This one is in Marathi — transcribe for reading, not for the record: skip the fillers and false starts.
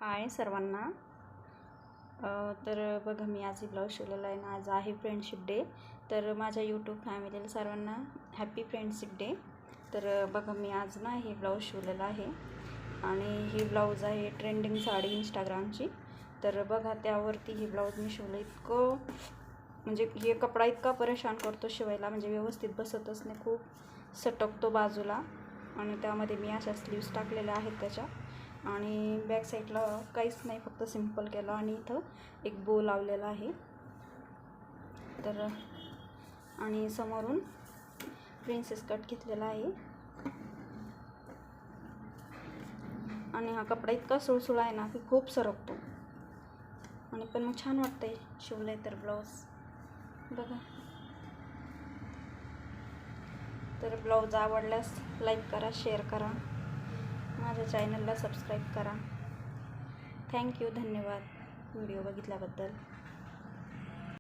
हाय सर्वांना. तर बघा मी आज ब्लाऊज शिवलेला आहे ना. आज आहे फ्रेंडशिप डे. तर माझ्या यूट्यूब फॅमिलीला सर्वांना हॅपी फ्रेंडशिप डे. तर बघा मी आज ना हे ब्लाऊज शिवलेलं आहे आणि ही ब्लाऊज आहे ट्रेंडिंग साडी इंस्टाग्रामची. तर बघा त्यावरती हे ब्लाऊज मी शिवलं. इतकं म्हणजे हे कपडा इतका परेशान करतो शिवायला, म्हणजे व्यवस्थित बसतच नाही, खूप सटकतो बाजूला. आणि त्यामध्ये मी अशा स्लीव्स टाकलेल्या आहेत त्याच्या. आणि बॅक साईडला काहीच नाही, फक्त सिंपल केलं आणि इथं एक बो लावलेला आहे. तर आणि समोरून प्रिन्सेस कट घेतलेला आहे. आणि हा कपडा इतका सुळसुळा आहे ना की खूप सरकतो. आणि पण मग छान वाटतंय शिवलंय तर ब्लाऊज बघा. तर ब्लाऊज आवडल्यास लाईक करा, शेअर करा, माझ्या चॅनलला सबस्क्राईब करा. थँक्यू, धन्यवाद व्हिडिओ बघितल्याबद्दल.